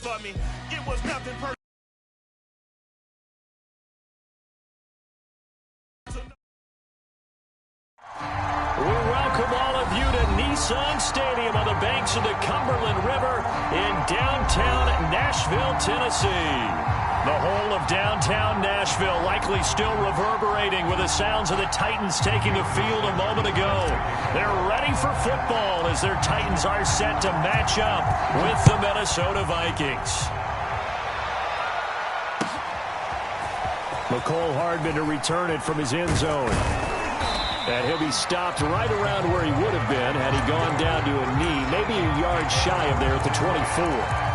for me. It was nothing personal. We welcome all of you to Nissan Stadium on the banks of the Cumberland River in downtown Nashville, Tennessee. The whole of downtown Nashville likely still reverberating with the sounds of the Titans taking the field a moment ago. They're ready for football as their Titans are set to match up with the Minnesota Vikings. Mecole Hardman to return it from his end zone. And he'll be stopped right around where he would have been had he gone down to a knee, maybe a yard shy of there at the 24.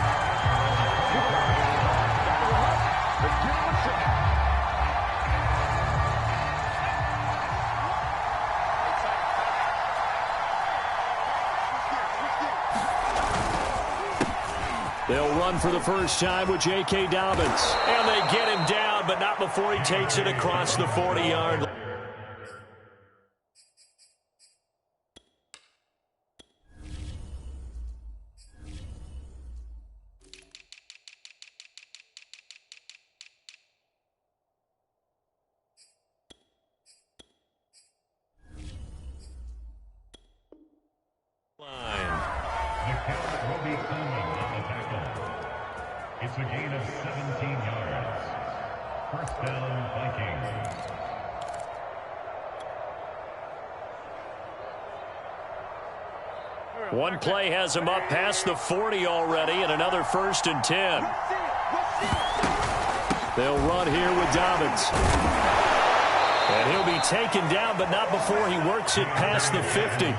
They'll run for the first time with J.K. Dobbins. And they get him down, but not before he takes it across the 40-yard line. It's a gain of 17 yards. First down, Vikings. One play has him up past the 40 already, and another 1st and 10. They'll run here with Dobbins. And he'll be taken down, but not before he works it past the 50.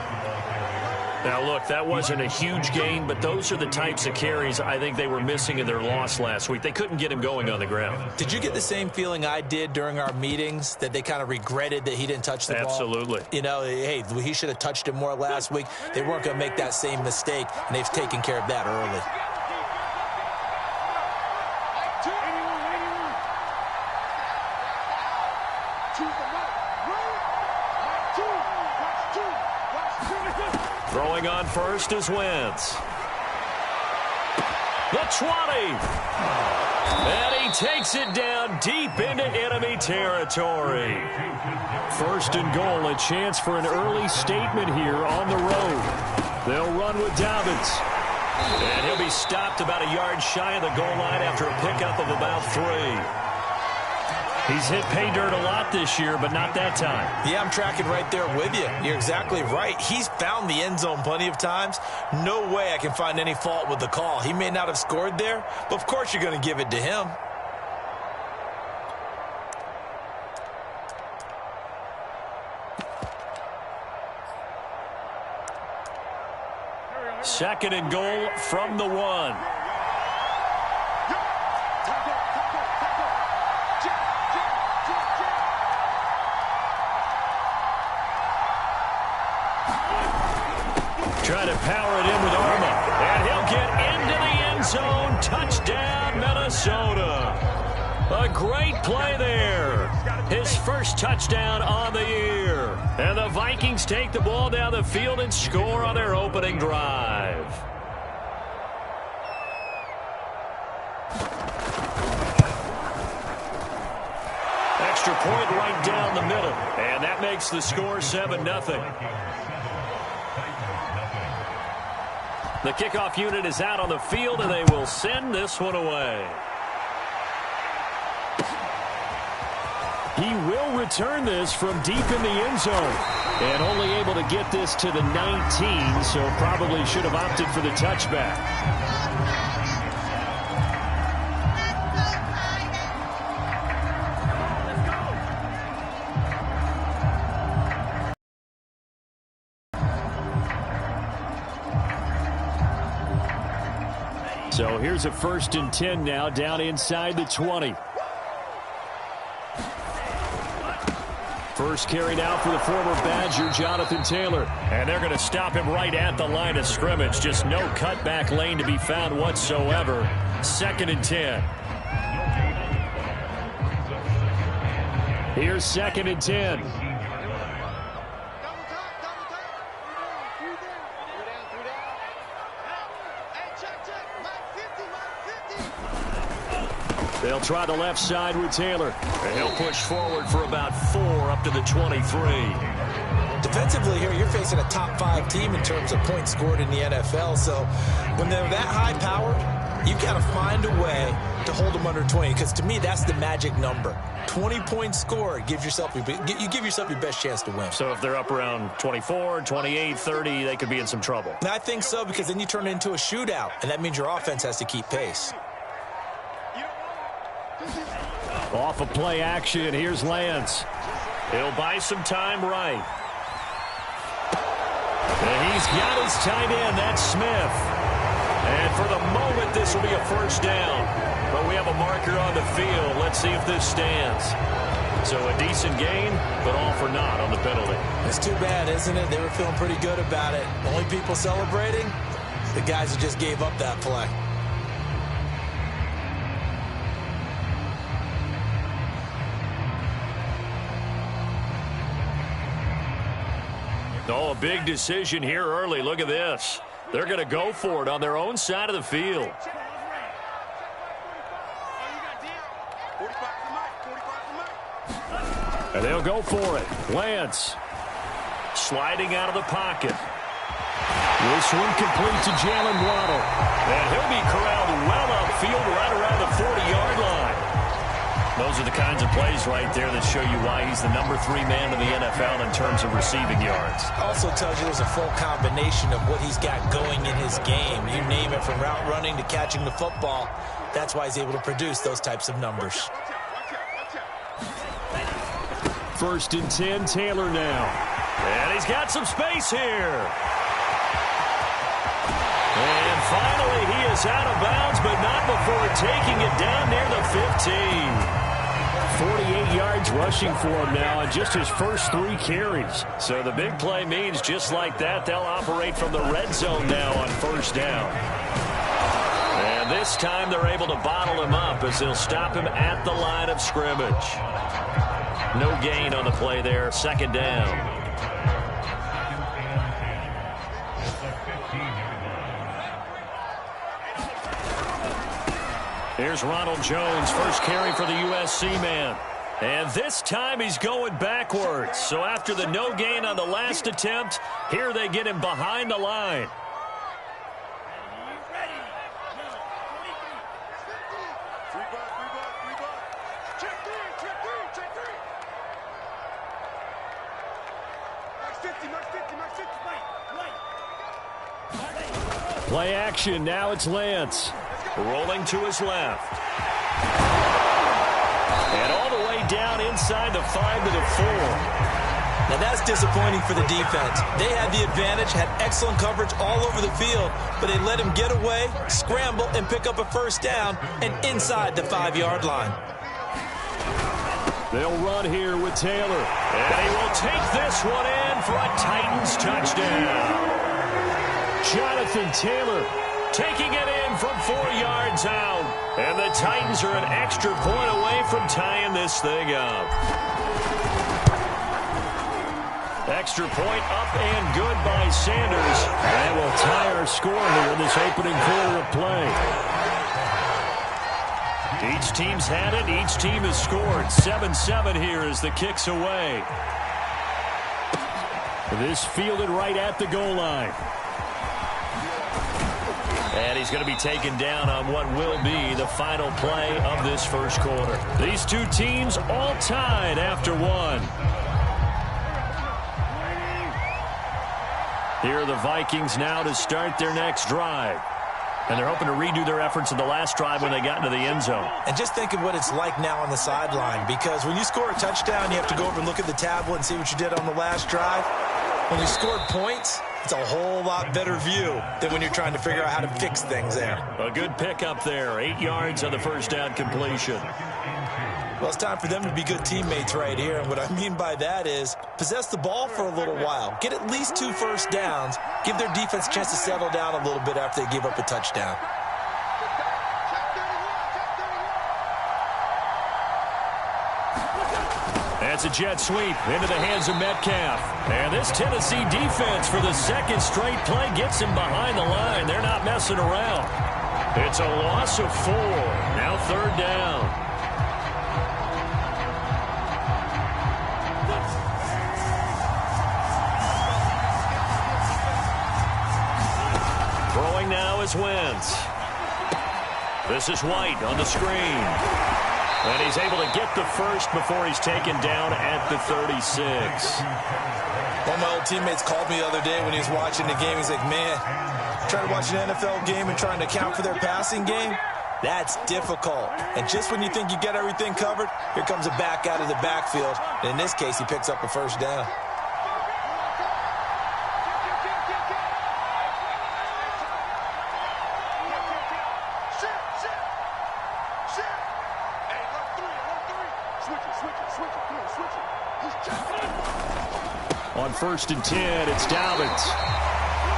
Now, look, that wasn't a huge gain, but those are the types of carries I think they were missing in their loss last week. They couldn't get him going on the ground. Did you get the same feeling I did during our meetings, that they kind of regretted that he didn't touch the ball? Absolutely. You know, hey, he should have touched it more last week. They weren't going to make that same mistake, and they've taken care of that early. Throwing on first is Wentz. The 20. And he takes it down deep into enemy territory. 1st and goal, a chance for an early statement here on the road. They'll run with Dobbins. And he'll be stopped about a yard shy of the goal line after a pickup of about 3. He's hit pay dirt a lot this year, but not that time. Yeah, I'm tracking right there with you. You're exactly right. He's found the end zone plenty of times. No way I can find any fault with the call. He may not have scored there, but of course you're going to give it to him. Second and goal from the 1. Trying to power it in with Arma. And he'll get into the end zone. Touchdown, Minnesota. A great play there. His first touchdown on the year. And the Vikings take the ball down the field and score on their opening drive. Extra point right down the middle. And that makes the score 7-0. The kickoff unit is out on the field, and they will send this one away. He will return this from deep in the end zone. And only able to get this to the 19, so probably should have opted for the touchback. So here's a 1st and 10 now, down inside the 20. First carried out for the former Badger, Jonathan Taylor. And they're going to stop him right at the line of scrimmage. Just no cutback lane to be found whatsoever. 2nd and 10. Here's 2nd and 10. They'll try the left side with Taylor. And he'll push forward for about 4 up to the 23. Defensively here, you're facing a top 5 team in terms of points scored in the NFL. So when they're that high-powered, you've got to find a way to hold them under 20. Because to me, that's the magic number. 20 points scored gives yourself you give yourself your best chance to win. So if they're up around 24, 28, 30, they could be in some trouble. And I think so, because then you turn it into a shootout, and that means your offense has to keep pace. Off of play action, here's Lance. He'll buy some time right. And he's got his tight end, that's Smith. And for the moment, this will be a first down. But we have a marker on the field. Let's see if this stands. So a decent gain, but all for naught on the penalty. It's too bad, isn't it? They were feeling pretty good about it. Only people celebrating, the guys who just gave up that play. Oh, a big decision here early. Look at this. They're going to go for it on their own side of the field. And they'll go for it. Lance sliding out of the pocket. This one complete to Jalen Waddle. And he'll be corralled well upfield right around the 40-yard line. Those are the kinds of plays right there that show you why he's the number 3 man in the NFL in terms of receiving yards. Also tells you there's a full combination of what he's got going in his game. You name it, from route running to catching the football. That's why he's able to produce those types of numbers. First and 10, Taylor now. And he's got some space here. And finally, he is out of bounds, but not before taking it down near the 15. 48 yards rushing for him now on just his first 3 carries. So the big play means just like that, they'll operate from the red zone now on first down. And this time they're able to bottle him up as they'll stop him at the line of scrimmage. No gain on the play there, second down. Here's Ronald Jones, first carry for the USC man. And this time he's going backwards. So after the no gain on the last attempt, here they get him behind the line. Play action, now it's Lance. Rolling to his left. And all the way down inside the 5 to the 4. Now that's disappointing for the defense. They had the advantage, had excellent coverage all over the field, but they let him get away, scramble, and pick up a first down, and inside the 5-yard line. They'll run here with Taylor. And he will take this one in for a Titans touchdown. Jonathan Taylor taking it in from 4 yards out. And the Titans are an extra point away from tying this thing up. Extra point up and good by Sanders. And we'll tie our score here in this opening quarter of play. Each team's had it. Each team has scored. 7-7 here as the kick's away. This fielded right at the goal line. And he's going to be taken down on what will be the final play of this first quarter. These two teams all tied after one. Here are the Vikings now to start their next drive. And they're hoping to redo their efforts in the last drive when they got into the end zone. And just think of what it's like now on the sideline, because when you score a touchdown, you have to go over and look at the tablet and see what you did on the last drive. When you scored points, it's a whole lot better view than when you're trying to figure out how to fix things there. A good pickup there. 8 yards on the first down completion. Well, it's time for them to be good teammates right here. And what I mean by that is possess the ball for a little while. Get at least 2 first downs. Give their defense a chance to settle down a little bit after they give up a touchdown. That's a jet sweep into the hands of Metcalf. And this Tennessee defense for the second straight play gets him behind the line. They're not messing around. It's a loss of 4. Now third down. Throwing now is Wentz. This is White on the screen. And he's able to get the first before he's taken down at the 36. One of my old teammates called me the other day when he was watching the game. He's like, man, trying to watch an NFL game and trying to account for their passing game, that's difficult. And just when you think you get everything covered, here comes a back out of the backfield. And in this case, he picks up a first down. On 1st and 10, it's Dobbins.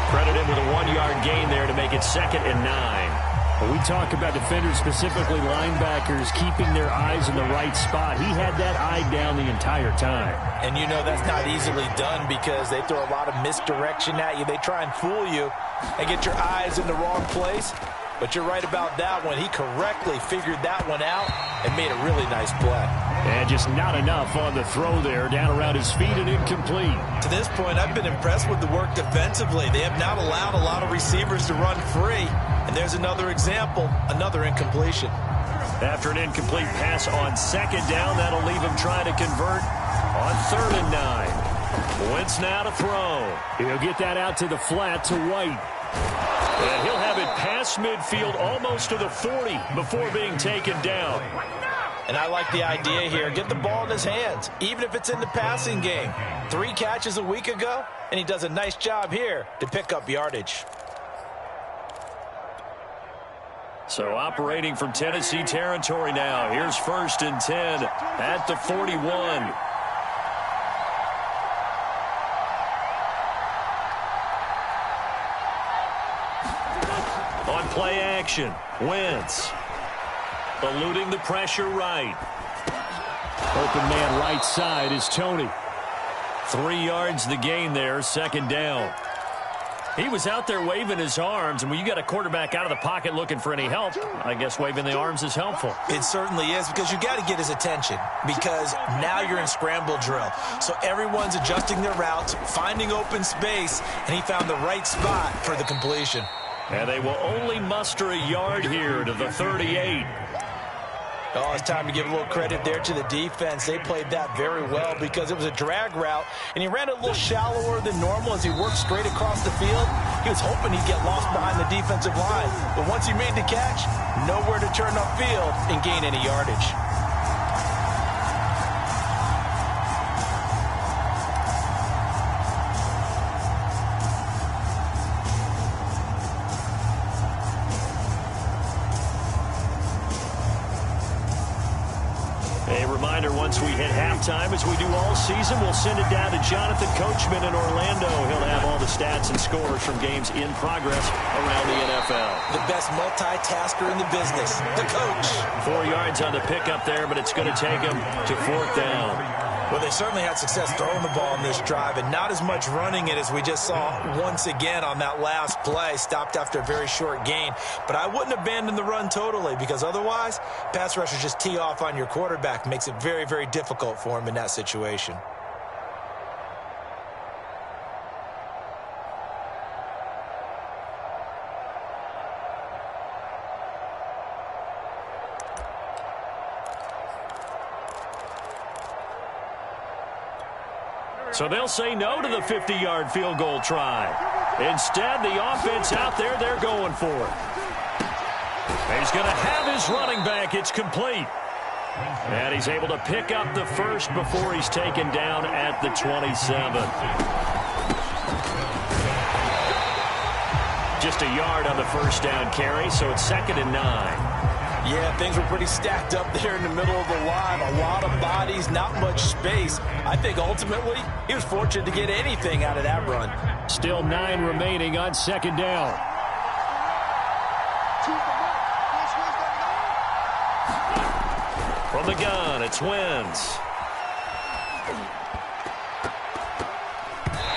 Credit him with a 1-yard gain there to make it 2nd and 9. When we talk about defenders, specifically linebackers, keeping their eyes in the right spot, he had that eye down the entire time. And you know that's not easily done because they throw a lot of misdirection at you. They try and fool you and get your eyes in the wrong place. But you're right about that one. He correctly figured that one out and made a really nice play. And just not enough on the throw there, down around his feet and incomplete. To this point, I've been impressed with the work defensively. They have not allowed a lot of receivers to run free. And there's another example, another incompletion. After an incomplete pass on 2nd down, that'll leave him trying to convert on 3rd and 9. Wentz now to throw. He'll get that out to the flat to White. And he'll have it past midfield almost to the 40 before being taken down. And I like the idea here. Get the ball in his hands, even if it's in the passing game. 3 catches a week ago, and he does a nice job here to pick up yardage. So operating from Tennessee territory now. Here's 1st and 10 at the 41. On play action, Wentz. Eluding the pressure right. Open man right side is Tony. 3 yards the gain there, 2nd down. He was out there waving his arms, and when you got a quarterback out of the pocket looking for any help, I guess waving the arms is helpful. It certainly is, because you got to get his attention, because now you're in scramble drill. So everyone's adjusting their routes, finding open space, and he found the right spot for the completion. And they will only muster a yard here to the 38. Oh, it's time to give a little credit there to the defense. They played that very well because it was a drag route, and he ran a little shallower than normal as he worked straight across the field. He was hoping he'd get lost behind the defensive line, but once he made the catch, nowhere to turn upfield and gain any yardage. Once we hit halftime, as we do all season, we'll send it down to Jonathan Coachman in Orlando. He'll have all the stats and scores from games in progress around the NFL. The best multitasker in the business, the coach. 4 yards on the pickup there, but it's going to take him to 4th down. Well, they certainly had success throwing the ball in this drive, and not as much running it as we just saw once again on that last play. Stopped after a very short gain. But I wouldn't abandon the run totally, because otherwise, pass rushers just tee off on your quarterback. Makes it very, very difficult for him in that situation. So they'll say no to the 50-yard field goal try. Instead, the offense out there, they're going for it. He's going to have his running back. It's complete. And he's able to pick up the first before he's taken down at the 27. Just a yard on the first down carry, so it's 2nd and 9. Yeah, things were pretty stacked up there in the middle of the line. A lot of bodies, not much space. I think ultimately he was fortunate to get anything out of that run. Still 9 remaining on 2nd down. From the gun, it's Wentz.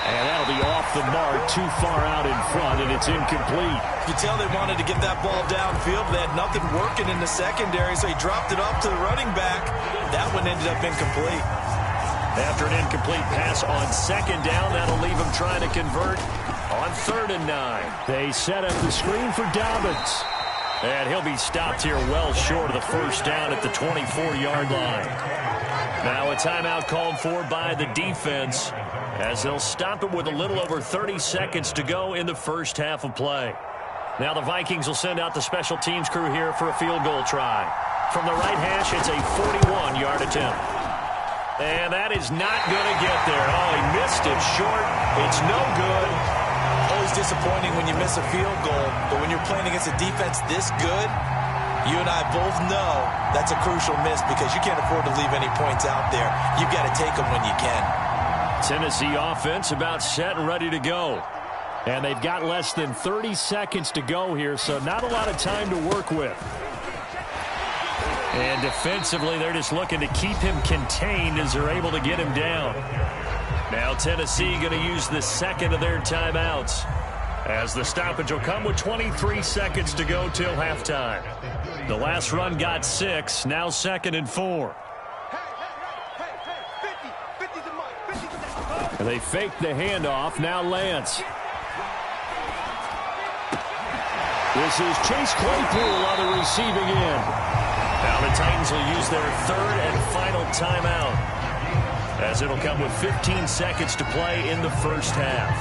And that'll be off the mark too far out in front, and it's incomplete. You tell they wanted to get that ball downfield. They had nothing working in the secondary, so he dropped it off to the running back. That one ended up incomplete. After an incomplete pass on second down, that'll leave him trying to convert on 3rd and 9. They set up the screen for Dobbins. And he'll be stopped here well short of the first down at the 24-yard line. Now a timeout called for by the defense as they'll stop it with a little over 30 seconds to go in the first half of play. Now the Vikings will send out the special teams crew here for a field goal try. From the right hash, it's a 41-yard attempt. And that is not going to get there. Oh, he missed it short. It's no good. Always disappointing when you miss a field goal, but when you're playing against a defense this good, you and I both know that's a crucial miss because you can't afford to leave any points out there. You've got to take them when you can. Tennessee offense about set and ready to go. And they've got less than 30 seconds to go here, so not a lot of time to work with. And defensively, they're just looking to keep him contained as they're able to get him down. Now Tennessee going to use the second of their timeouts as the stoppage will come with 23 seconds to go till halftime. The last run got 6, now 2nd and 4. And they fake the handoff, now Lance. This is Chase Claypool on the receiving end. Now the Titans will use their 3rd and final timeout as it'll come with 15 seconds to play in the first half.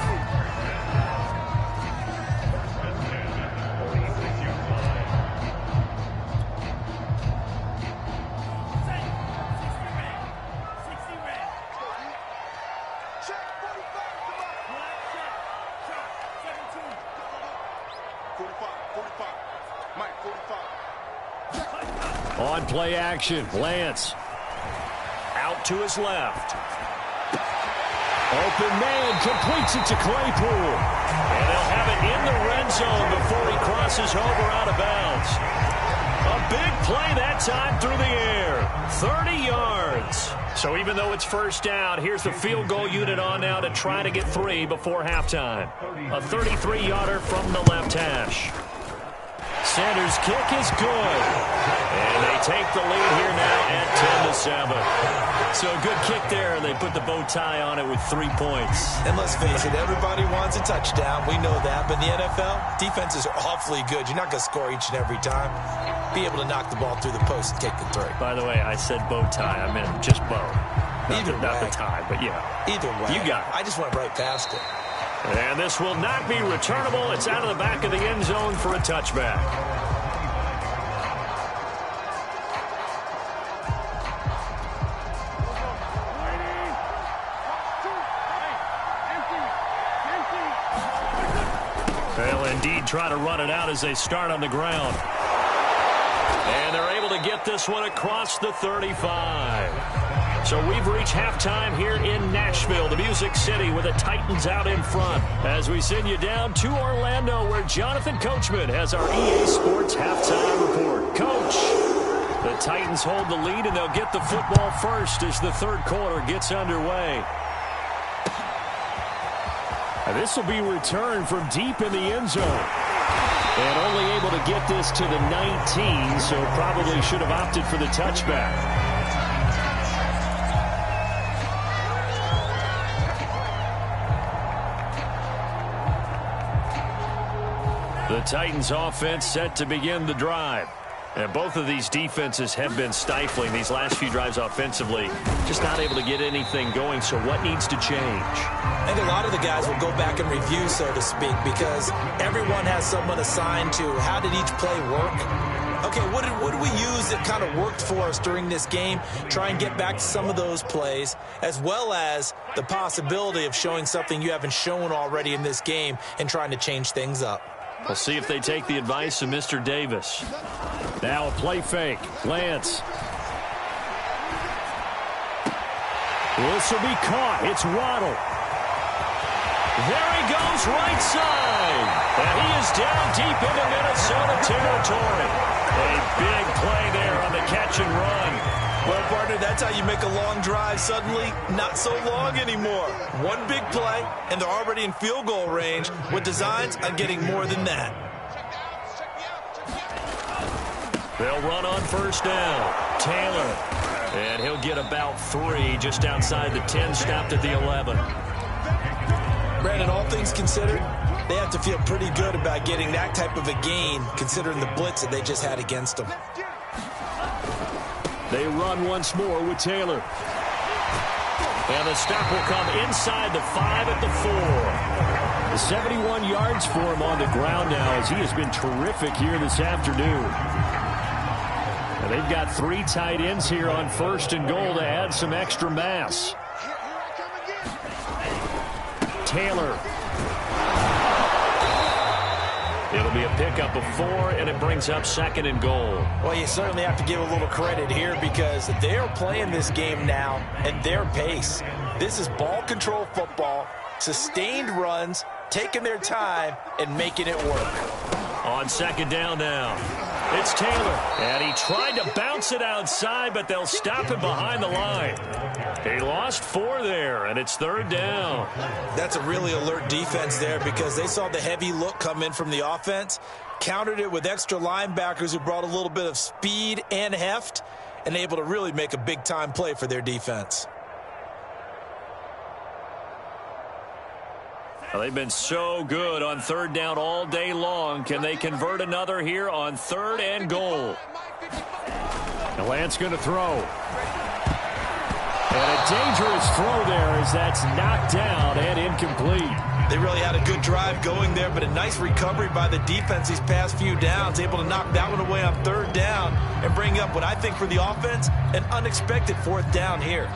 On play action, Lance. Out to his left. Open man completes it to Claypool. And they'll have it in the red zone before he crosses over out of bounds. A big play that time through the air. 30 yards. So even though it's first down, here's the field goal unit on now to try to get 3 before halftime. A 33-yarder from the left hash. Sanders' kick is good. And they take the lead here now at 10-7. So a good kick there, and they put the bow tie on it with 3 points. And let's face it, everybody wants a touchdown. We know that. But in the NFL, defenses are awfully good. You're not going to score each and every time. Be able to knock the ball through the post and take the 3. By the way, I said bow tie. I meant just bow. Not the tie, but yeah. Either way. You got it. I just went right past it. And this will not be returnable. It's out of the back of the end zone for a touchback. They'll indeed try to run it out as they start on the ground. And they're able to get this one across the 35. So we've reached halftime here in Nashville, the Music City, with the Titans out in front. As we send you down to Orlando, where Jonathan Coachman has our EA Sports halftime report. Coach, the Titans hold the lead, and they'll get the football first as the third quarter gets underway. And this will be returned from deep in the end zone. And only able to get this to the 19, so probably should have opted for the touchback. The Titans offense set to begin the drive. And both of these defenses have been stifling these last few drives offensively. Just not able to get anything going, so what needs to change? I think a lot of the guys will go back and review, so to speak, because everyone has someone assigned to how did each play work. Okay, what did we use that kind of worked for us during this game? Try and get back to some of those plays, as well as the possibility of showing something you haven't shown already in this game and trying to change things up. We'll see if they take the advice of Mr. Davis. Now a play fake. Lance. This will be caught. It's Waddle. There he goes, right side. And he is down deep into Minnesota territory. A big play there on the catch and run. Well, partner, that's how you make a long drive suddenly not so long anymore. One big play, and they're already in field goal range with designs on getting more than that. They'll run on first down. Taylor. And he'll get about 3 just outside the 10, stopped at the 11. Brandon, all things considered, they have to feel pretty good about getting that type of a gain considering the blitz that they just had against them. They run once more with Taylor. And the stop will come inside the 5 at the 4. 71 yards for him on the ground now as he has been terrific here this afternoon. And they've got 3 tight ends here on first and goal to add some extra mass. Taylor. It'll be a pickup of 4, and it brings up second and goal. Well, you certainly have to give a little credit here because they're playing this game now at their pace. This is ball control football, sustained runs, taking their time, and making it work. On second down now, it's Taylor. And he tried to bounce it outside, but they'll stop him behind the line. He lost 4 there, and it's third down. That's a really alert defense there because they saw the heavy look come in from the offense, countered it with extra linebackers who brought a little bit of speed and heft, and able to really make a big-time play for their defense. Well, they've been so good on third down all day long. Can they convert another here on third and goal? And Lance going to throw. And a dangerous throw there as that's knocked down and incomplete. They really had a good drive going there, but a nice recovery by the defense these past few downs, able to knock that one away on third down and bring up what I think for the offense, an unexpected 4th down here.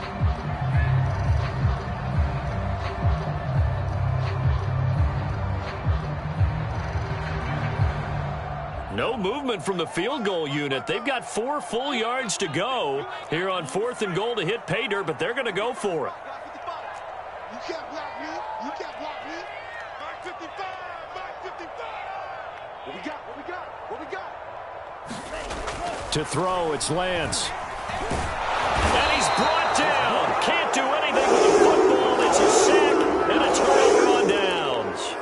No movement from the field goal unit. They've got 4 full yards to go here on 4th and goal to hit pay dirt, but they're going to go for it. You can't block me. You can't block me. Back 55. Back 55. What we got? What we got? What we got? To throw, it's Lance. And he's brought down. Can't do anything with the football. It's a sack and a turnover on downs.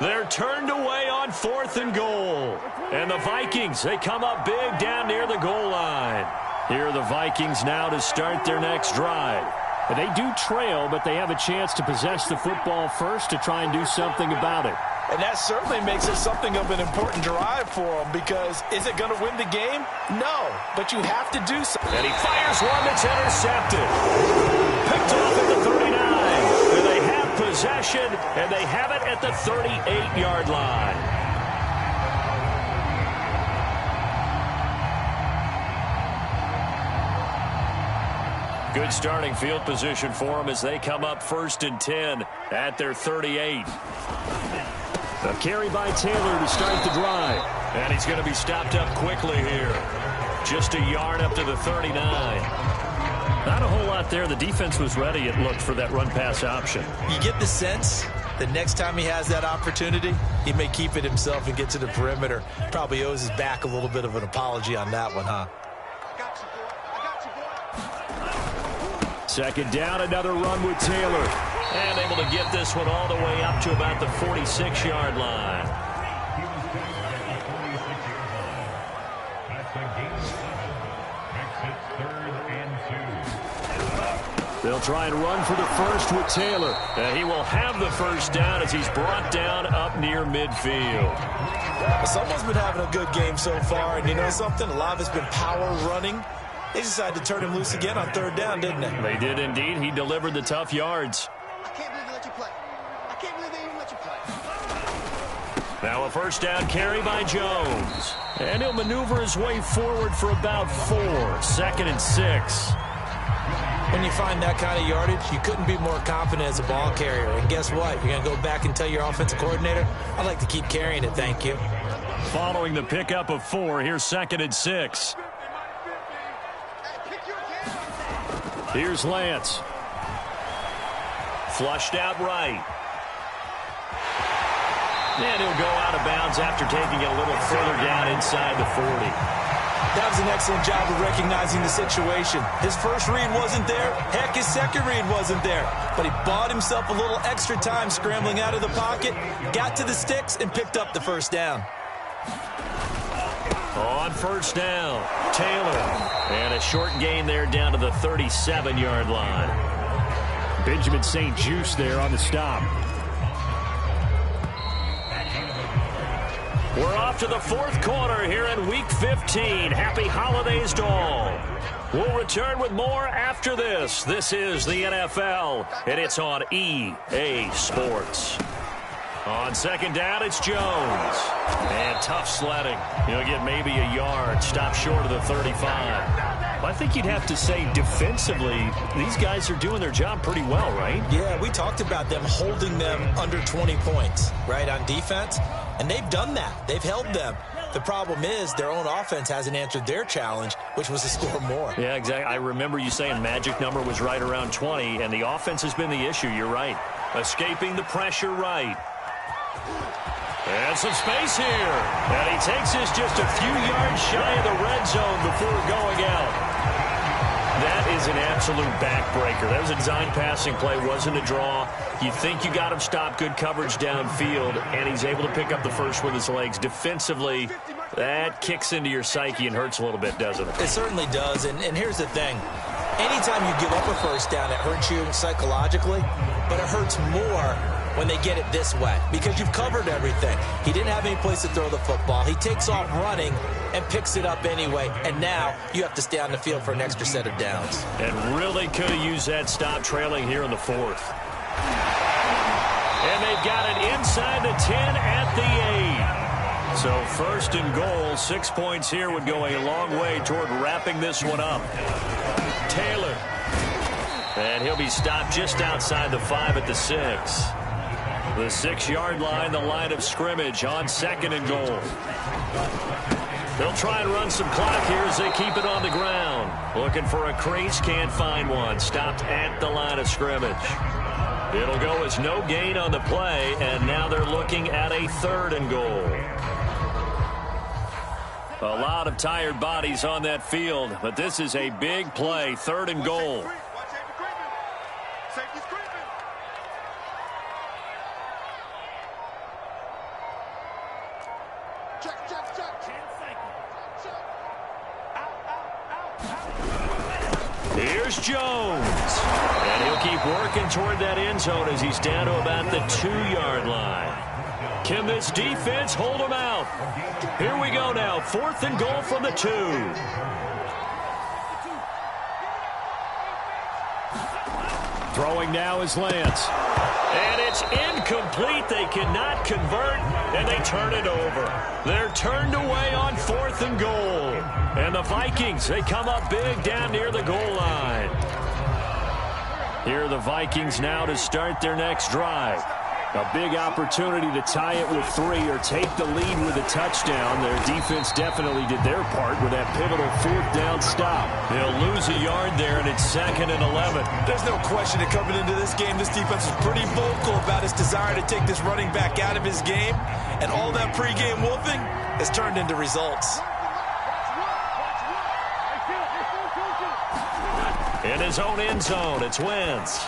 They're turned away on 4th and goal. And the Vikings, they come up big down near the goal line. Here are the Vikings now to start their next drive. They do trail, but they have a chance to possess the football first to try and do something about it. And that certainly makes it something of an important drive for them because is it going to win the game? No, but you have to do something. And he fires one that's intercepted. Picked off at the 39. And they have possession, and they have it at the 38-yard line. Good starting field position for them as they come up 1st and 10 at their 38. A carry by Taylor to start the drive. And he's going to be stopped up quickly here. Just a yard up to the 39. Not a whole lot there. The defense was ready, it looked, for that run-pass option. You get the sense the next time he has that opportunity, he may keep it himself and get to the perimeter. Probably owes his back a little bit of an apology on that one, huh? Second down, another run with Taylor. And able to get this one all the way up to about the 46-yard line. That's a gain of 7. Makes it 3rd and 2. They'll try and run for the first with Taylor. And he will have the first down as he's brought down up near midfield. Someone's been having a good game so far, and you know something? A lot of it's been power running. They decided to turn him loose again on third down, didn't they? They did indeed. He delivered the tough yards. I can't believe they let you play. I can't believe they even let you play. Now a first down carry by Jones. And he'll maneuver his way forward for about 4. 2nd and 6. When you find that kind of yardage, you couldn't be more confident as a ball carrier. And guess what? You're going to go back and tell your offensive coordinator, I'd like to keep carrying it, thank you. Following the pickup of 4, here's 2nd and 6. Here's Lance. Flushed out right. And he'll go out of bounds after taking it a little further down inside the 40. That was an excellent job of recognizing the situation. His first read wasn't there. Heck, his second read wasn't there. But he bought himself a little extra time scrambling out of the pocket, got to the sticks, and picked up the first down. On first down, Taylor. And a short gain there down to the 37-yard line. Benjamin St-Juste there on the stop. We're off to the fourth quarter here in Week 15. Happy holidays to all. We'll return with more after this. This is the NFL, and it's on EA Sports. On second down, it's Jones. And tough sledding. He'll get maybe a yard. Stop short of the 35. I think you'd have to say defensively, these guys are doing their job pretty well, right? Yeah, we talked about them holding them under 20 points, right, on defense. And they've done that. They've held them. The problem is their own offense hasn't answered their challenge, which was to score more. Yeah, exactly. I remember you saying magic number was right around 20, and the offense has been the issue. You're right. Escaping the pressure right. And some space here. And he takes this just a few yards shy of the red zone before going out. That is an absolute backbreaker. That was a design passing play, wasn't a draw. You think you got him stopped, good coverage downfield, and he's able to pick up the first with his legs. Defensively, that kicks into your psyche and hurts a little bit, doesn't it? It certainly does, and here's the thing. Anytime you give up a first down, it hurts you psychologically, but it hurts more when they get it this way because you've covered everything. He didn't have any place to throw the football. He takes off running and picks it up anyway, and now you have to stay on the field for an extra set of downs. And really could have used that stop trailing here in the fourth. And they've got it inside the 10 at the 8. So first and goal, 6 points here would go a long way toward wrapping this one up. Taylor. And he'll be stopped just outside the 5 at the 6. The 6-yard line, the line of scrimmage on second and goal. They'll try and run some clock here as they keep it on the ground. Looking for a crease, can't find one. Stopped at the line of scrimmage. It'll go as no gain on the play, and now they're looking at a third and goal. A lot of tired bodies on that field, but this is a big play, third and goal. Here's Jones. And he'll keep working toward that end zone as he's down to about the 2-yard line. Can this defense hold him out? Here we go now. Fourth and goal from the 2. Throwing now is Lance. And it's incomplete. They cannot convert, and they turn it over. They're turned away on fourth and goal. And the Vikings, they come up big down near the goal line. Here are the Vikings now to start their next drive. A big opportunity to tie it with 3 or take the lead with a touchdown. Their defense definitely did their part with that pivotal 4th down stop. They'll lose a yard there, and it's 2nd and 11. There's no question that coming into this game, this defense is pretty vocal about its desire to take this running back out of his game. And all that pregame wolfing has turned into results. In his own end zone, it's Wentz.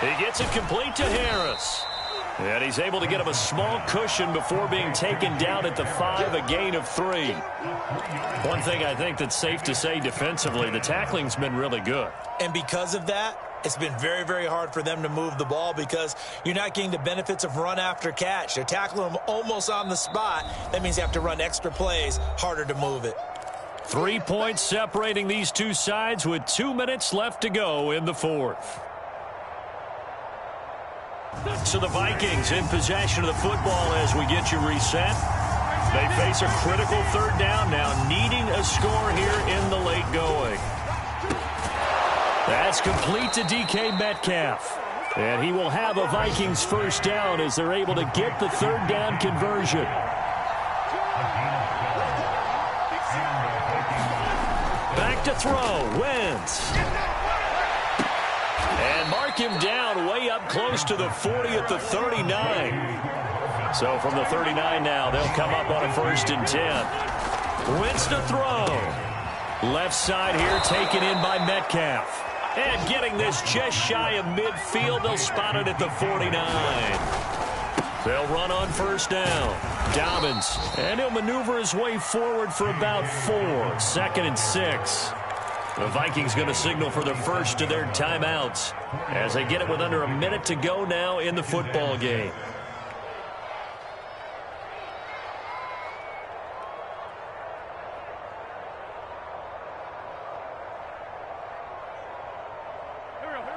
He gets it complete to Harris. And he's able to get him a small cushion before being taken down at the 5, a gain of 3. One thing I think that's safe to say defensively, the tackling's been really good. And because of that, it's been very, very hard for them to move the ball because you're not getting the benefits of run after catch. They're tackling them almost on the spot. That means you have to run extra plays, harder to move it. 3 points separating these two sides with 2 minutes left to go in the fourth. So the Vikings in possession of the football as we get you reset. They face a critical 3rd down now, needing a score here in the late going. That's complete to DK Metcalf. And he will have a Vikings 1st down as they're able to get the 3rd down conversion. Back to throw, Wentz. And mark him down way up close to the 40 at the 39. So from the 39 now, they'll come up on a 1st and 10. Wentz to throw. Left side here taken in by Metcalf. And getting this just shy of midfield, they'll spot it at the 49. They'll run on first down. Dobbins, and he'll maneuver his way forward for about 4. 2nd and 6. The Vikings going to signal for the first of their timeouts as they get it with under a minute to go now in the football game.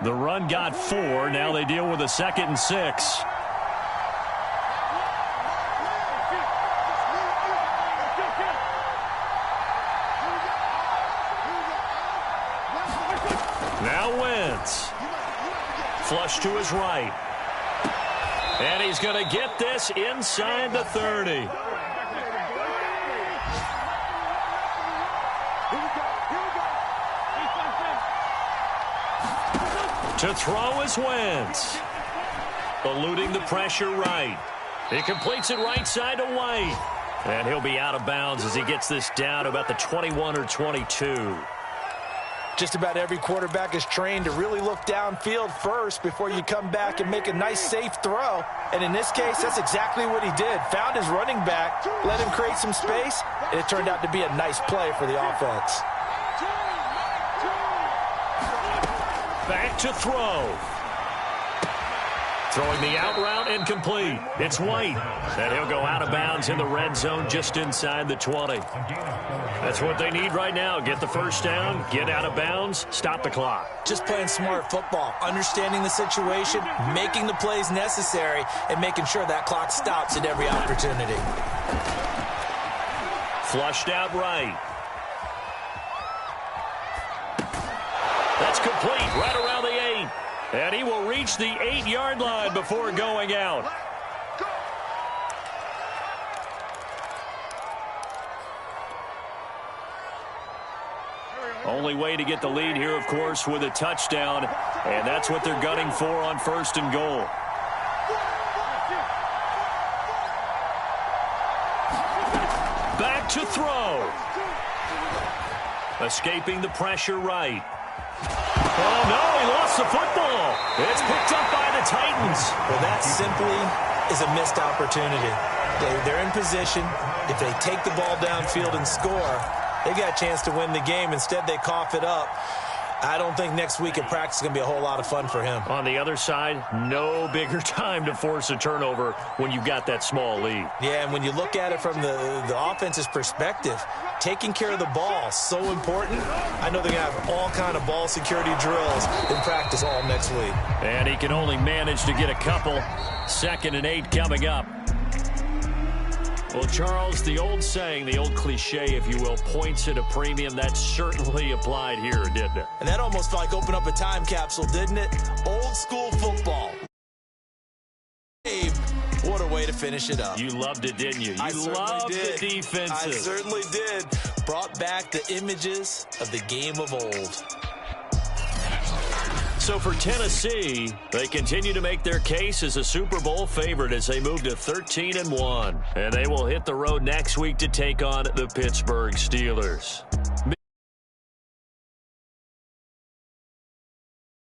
The run got 4. Now they deal with a 2nd and 6. Now Wentz. Flush to his right. And he's going to get this inside the 30. To throw is Wentz. Eluding the pressure right. He completes it right side to White. And he'll be out of bounds as he gets this down about the 21 or 22. Just about every quarterback is trained to really look downfield first before you come back and make a nice, safe throw. And in this case, that's exactly what he did. Found his running back, let him create some space, and it turned out to be a nice play for the offense. Back to throw. Throwing the out route incomplete. It's White. And he'll go out of bounds in the red zone just inside the 20. That's what they need right now. Get the first down, get out of bounds, stop the clock. Just playing smart football, understanding the situation, making the plays necessary, and making sure that clock stops at every opportunity. Flushed out right. That's complete right around the 8. And he will reach the 8-yard line before going out. Only way to get the lead here, of course, with a touchdown. And that's what they're gunning for on 1st and goal. Back to throw. Escaping the pressure right. Oh, no, he lost the football. It's picked up by the Titans. Well, that simply is a missed opportunity. They're in position. If they take the ball downfield and score, they got a chance to win the game. Instead, they cough it up. I don't think next week at practice is going to be a whole lot of fun for him. On the other side, no bigger time to force a turnover when you've got that small lead. Yeah, and when you look at it from the offense's perspective, taking care of the ball, so important. I know they're going to have all kind of ball security drills in practice all next week. And he can only manage to get a couple. 2nd and 8 coming up. Well, Charles, the old saying, the old cliche, if you will, points at a premium. That certainly applied here, didn't it? And that almost like opened up a time capsule, didn't it? Old school football. What a way to finish it up. You loved it, didn't you? You loved the defenses. I certainly did. Brought back the images of the game of old. So for Tennessee, they continue to make their case as a Super Bowl favorite as they move to 13-1. And they will hit the road next week to take on the Pittsburgh Steelers.